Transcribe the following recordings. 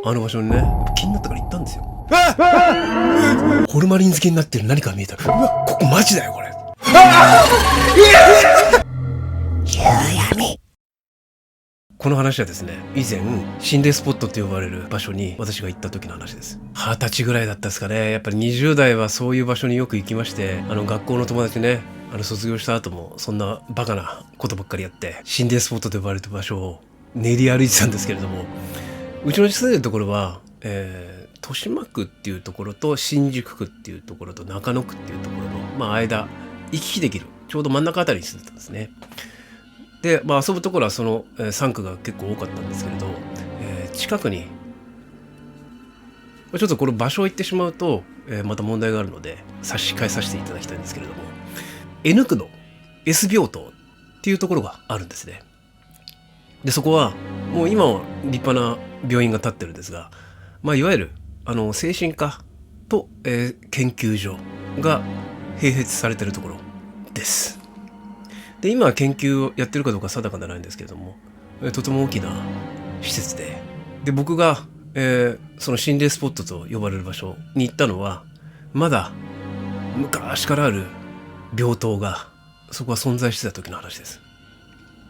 あの場所にね、気になったから行ったんですよ。ホルマリン漬けになってる何かが見えたら、うわ、ここマジだよこれ。この話はですね、以前心霊スポットと呼ばれる場所に私が行った時の話です。20歳ぐらいだったですかね。やっぱり20代はそういう場所によく行きまして、学校の友達ね、卒業した後もそんなバカなことばっかりやって、心霊スポットと呼ばれる場所を練り歩いてたんですけれども、うちの住んでるところは、豊島区っていうところと新宿区っていうところと中野区っていうところの、間行き来できるちょうど真ん中あたりに住んでたんですね。で、遊ぶところはその3区が結構多かったんですけれど、近くにちょっとこの場所を言ってしまうと、また問題があるので差し控えさせていただきたいんですけれども、N 区の S 病棟っていうところがあるんですね。でそこはもう今は立派な病院が建ってるんですが、いわゆる精神科と、研究所が併設されてるところです。で今は研究をやってるかどうか定かではないんですけれども、とても大きな施設で、僕が、その心霊スポットと呼ばれる場所に行ったのは、まだ昔からある病棟がそこは存在してた時の話です。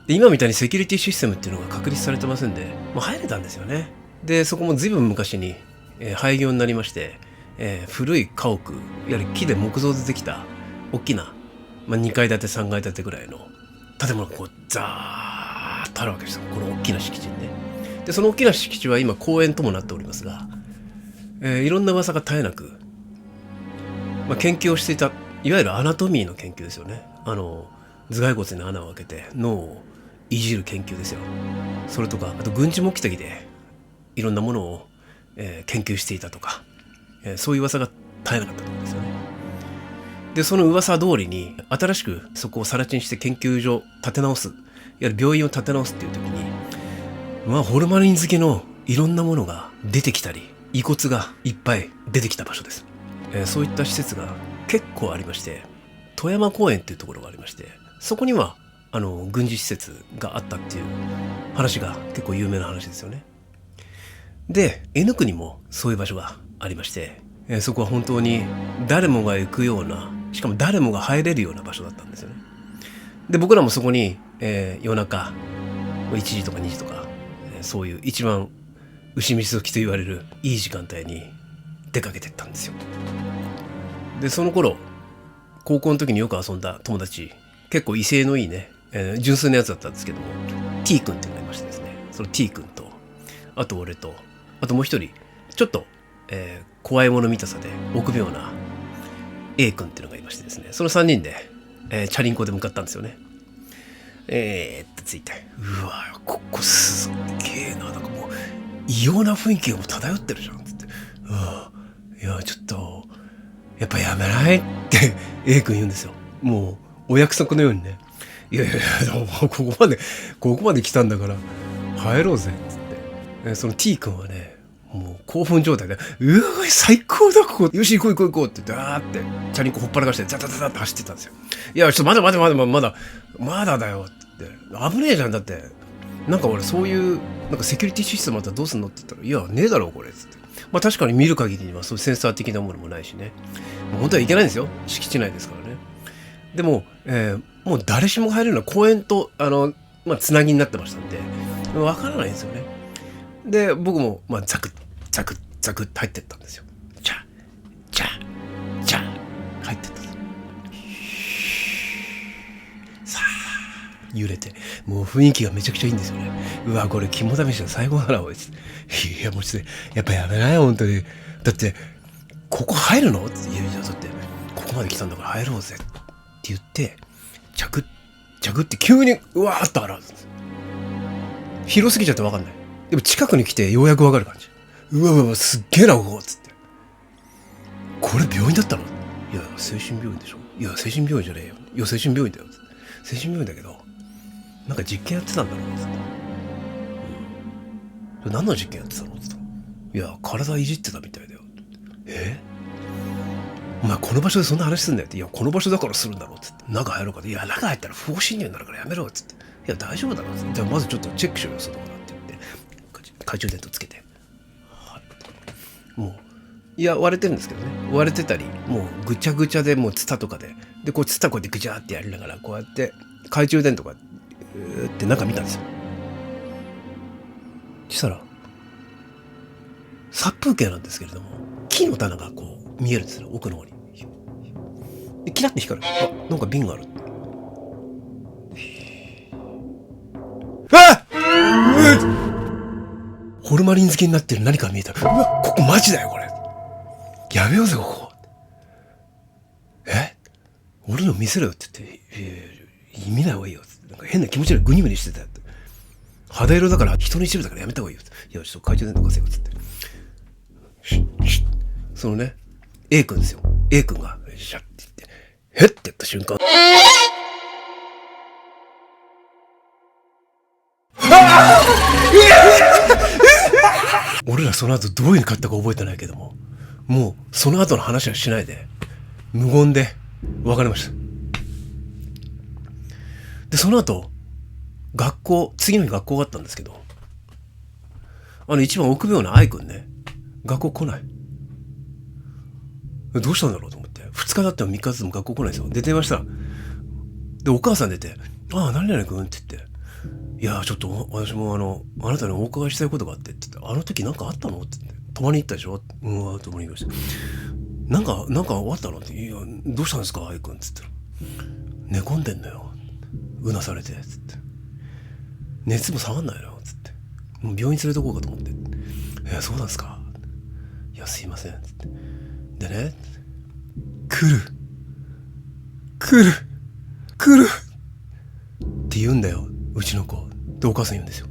で今みたいにセキュリティシステムっていうのが確立されてませんで、入れたんですよね。でそこも随分昔に、廃業になりまして、古い家屋、いわゆる木で木造でできた大きな、2階建て3階建てぐらいの建物がこうザーッとあるわけですよ、この大きな敷地にね。でその大きな敷地は今公園ともなっておりますが、いろんな噂が絶えなく、研究をしていた、いわゆるアナトミーの研究ですよね。頭蓋骨に穴を開けて脳をいじる研究ですよ。それとかあと軍事目的でいろんなものを、研究していたとか、そういう噂が絶えなかったと思うんですよね。でその噂通りに新しくそこを更地にして研究所を建て直す、いわゆる病院を建て直すっていう時に、ホルマリン漬けのいろんなものが出てきたり、遺骨がいっぱい出てきた場所です。そういった施設が結構ありまして、富山公園っていうところがありまして、そこには軍事施設があったっていう話が結構有名な話ですよね。で N 区にもそういう場所がありまして、そこは本当に誰もが行くような、しかも誰もが入れるような場所だったんですよね。で僕らもそこに、夜中1時とか2時とか、そういう一番牛水時と言われるいい時間帯に出かけてったんですよ。でその頃高校の時によく遊んだ友達、結構威勢のいいね、純粋なやつだったんですけども、 T 君っていうのがいましてですね、その T 君とあと俺とあともう一人ちょっと、怖いもの見たさで臆病な A 君っていうのがいましてですね、その3人で、チャリンコで向かったんですよね。ってついて、うわここすっげえな、なんかもう異様な雰囲気がもう漂ってるじゃんっつって、いやちょっとやっぱやめないって A 君言うんですよ。もうお約束のようにね、いやもうここまで来たんだから入ろうぜっつって、その T 君はね、もう興奮状態で、うわ最高だここ、よし行こうってダーってチャリンコほっぱらかしてザザザザって走ってたんですよ。いやちょっと待てまだだよって危ねえじゃん、だってなんか俺そういうなんかセキュリティシステムあったらどうすんのって言ったら、いやねえだろこれっつって、確かに見る限りにはそういうセンサー的なものもないしね、本当はいけないんですよ、敷地内ですからね。でも、もう誰しも入れるような公園とつなぎになってましたんでわからないんですよね。で僕もザクッって入ってったんですよ。チャ入ってったんです。さあ揺れて、もう雰囲気がめちゃくちゃいいんですよね。うわこれ肝試しの最後だなおい、いやもうちょっとやっぱやめないよ本当に、だってここ入るのって、いやだってここまで来たんだから入ろうぜって言ってジャクッって急にうわーっと現れるんです。広すぎちゃって分かんない。でも近くに来てようやく分かる感じ。うわすっげえなここっつって、これ病院だったの、いや精神病院でしょ、いや精神病院じゃねえよ、いや精神病院だよ、精神病院だけどなんか実験やってたんだろうっつって、何の実験やってたのっつった、いや体いじってたみたいだよ、お前この場所でそんな話すんだよって、いやこの場所だからするんだろうっつって、中入ろうかって、いや中入ったら不法侵入になるからやめろっつって、いや大丈夫だろっつって、じゃあまずちょっとチェックしろよそのところって言って懐中電灯つけて、もう、いや、割れてるんですけどね。割れてたり、もうぐちゃぐちゃで、もうツタとかで。で、こうツタこうやってぐちゃってやりながら、こうやって、懐中電灯が、って中見たんですよ。そしたら、殺風景なんですけれども、木の棚がこう見えるんですよ、奥の方に。でキラッて光る。あ、なんか瓶がある。あっ、ホルマリン漬けになってる何か見えた。うわ、ここマジだよこれ。やめようぜここ。俺の見せろよって言って、見ない方がいいよって。なんか変な気持ちでグニグニしてたよって。肌色だから人の一部だからやめた方がいいよって。いや、ちょっと懐中電灯貸せよって。そのね、A 君ですよ。A 君が、シャッて言って、へってやった瞬間。俺らその後どういう風に買ったか覚えてないけども、もうその後の話はしないで、無言で別れました。で、その後、次の日学校があったんですけど、一番臆病な愛くんね、学校来ない。どうしたんだろうと思って。2日だっても3日ずつも学校来ないですよ。で、電話したら。で、お母さん出て、ああ、何々くんって言って、いや、ちょっと私もあなたにお伺いしたいことがあってって言って、あの時なんかあったのって言って、泊まりに行ったでしょ。泊まりに行きました。なんかあったのって、いや、どうしたんですか愛くんって言ったら、寝込んでんのよ。うなされて、つって。熱も下がんないのつって。もう病院連れてこうかと思って。そうなんですか。いや、すいません。つって。でね、来るって言うんだよ、うちの子。で、お母さん言うんですよ。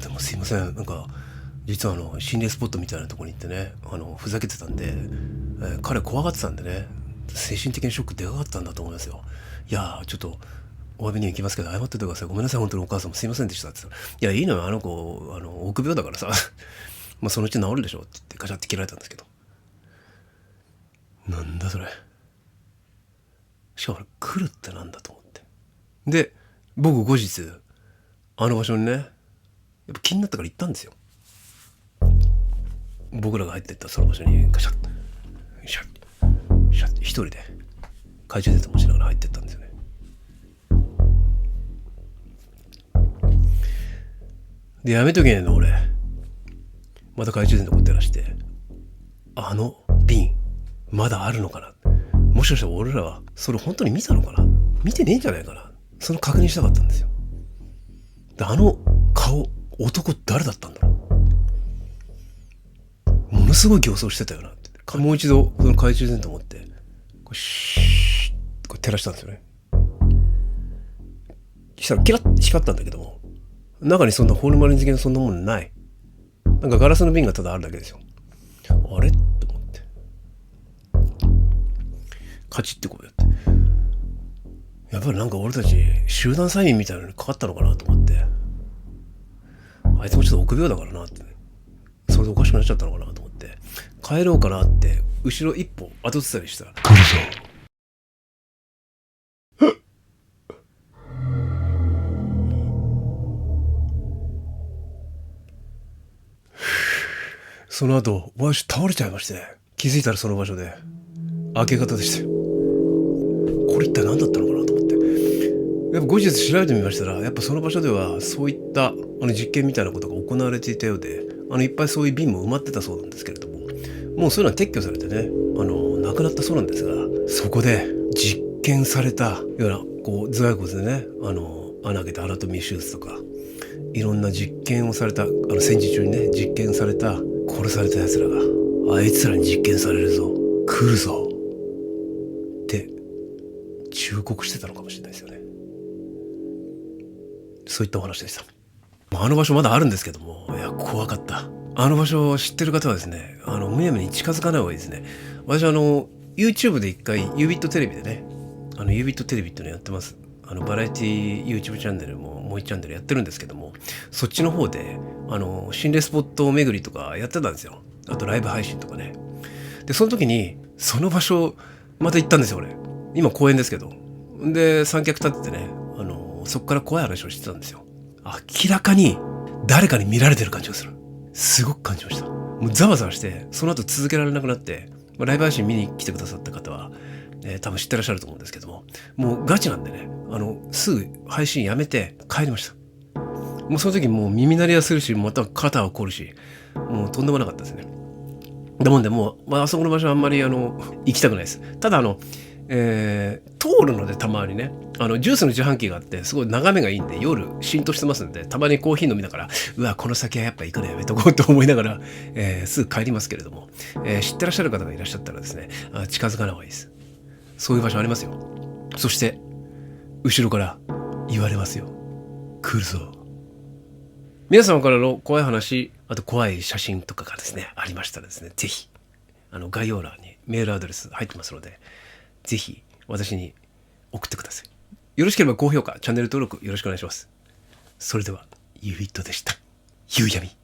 でもすいません。なんか、実は心霊スポットみたいなところに行ってね、ふざけてたんで、彼怖がってたんでね、精神的なショックでかかったんだと思いますよ。いやー、ちょっと、お詫びに行きますけど、謝っててください。ごめんなさい、本当にお母さんもすいませんでしたって言ったら、いや、いいのよ、あの子、臆病だからさ、まあそのうち治るでしょって言ってガチャって切られたんですけど。なんだそれ。しかも来るってなんだと思って。で、僕後日、あの場所にね、やっぱ気になったから行ったんですよ。僕らが入ってったその場所にガシャッ、シャッ、シャッ、一人で懐中電灯持ちながら入ってったんですよね。で、やめとけねえの俺。また懐中電灯持ってらして、あの瓶、まだあるのかな。もしかしたら俺らはそれ本当に見たのかな。見てねえんじゃないかな。その確認したかったんですよ。で、あの顔、男誰だったんだろう。ものすごい形相してたよなって。もう一度その懐中電灯持ってこうシーッこう照らしたんですよね。したらキラッて光ったんだけども、中にそんなホルマリン漬けのそんなものない。なんかガラスの瓶がただあるだけですよ。あれと思ってカチッてこうやって、やっぱりなんか俺たち集団催眠みたいなのにかかったのかなと思って、あいつもちょっと臆病だからなって、ね、それでおかしくなっちゃったのかなと思って帰ろうかなって後ろ一歩後ずさりしたら、来るぞ。その後私倒れちゃいまして、気づいたらその場所で明け方でしたよ。これ一体何だったのかなと思って、やっぱ後日調べてみましたら、やっぱその場所ではそういった実験みたいなことが行われていたようで、いっぱいそういう瓶も埋まってたそうなんですけれども、もうそういうのは撤去されてね、なくなったそうなんですが、そこで実験されたようなこう頭蓋骨でね、穴開けてアナトミー手術とかいろんな実験をされた、戦時中にね実験された殺された奴らが、あいつらに実験されるぞ、来るぞって忠告してたのかもしれないですよね。そういったお話でした。あの場所まだあるんですけども、いや怖かった。あの場所を知ってる方はですね、むやみに近づかない方がいいですね。私YouTube で一回ユービットテレビでね、ユービットテレビっていうのやってます。バラエティ YouTube チャンネルもう1チャンネルやってるんですけども、そっちの方で心霊スポット巡りとかやってたんですよ。あとライブ配信とかね。でその時にその場所また行ったんですよ俺。今公園ですけど。で三脚立っててね、そっから怖い話をしてたんですよ。明らかに誰かに見られてる感じがする。すごく感じました。もうざわざわしてその後続けられなくなって、ライブ配信見に来てくださった方は、多分知ってらっしゃると思うんですけども、もうガチなんでね、すぐ配信やめて帰りました。もうその時もう耳鳴りはするし、また肩は凝るし、もうとんでもなかったですね。だもんでもう、あそこの場所はあんまり行きたくないです。ただ通るのでたまにね、ジュースの自販機があってすごい眺めがいいんで、夜シーンとしてますんで、たまにコーヒー飲みながら、うわこの先はやっぱ行くのやめとこうと思いながら、すぐ帰りますけれども、知ってらっしゃる方がいらっしゃったらですね、近づかない方がいいです。そういう場所ありますよ。そして後ろから言われますよ。来るぞ。皆様からの怖い話、あと怖い写真とかがですねありましたらですね、ぜひ概要欄にメールアドレス入ってますので、ぜひ私に送ってください。よろしければ高評価、チャンネル登録よろしくお願いします。それではゆいとでした。ゆうやみ。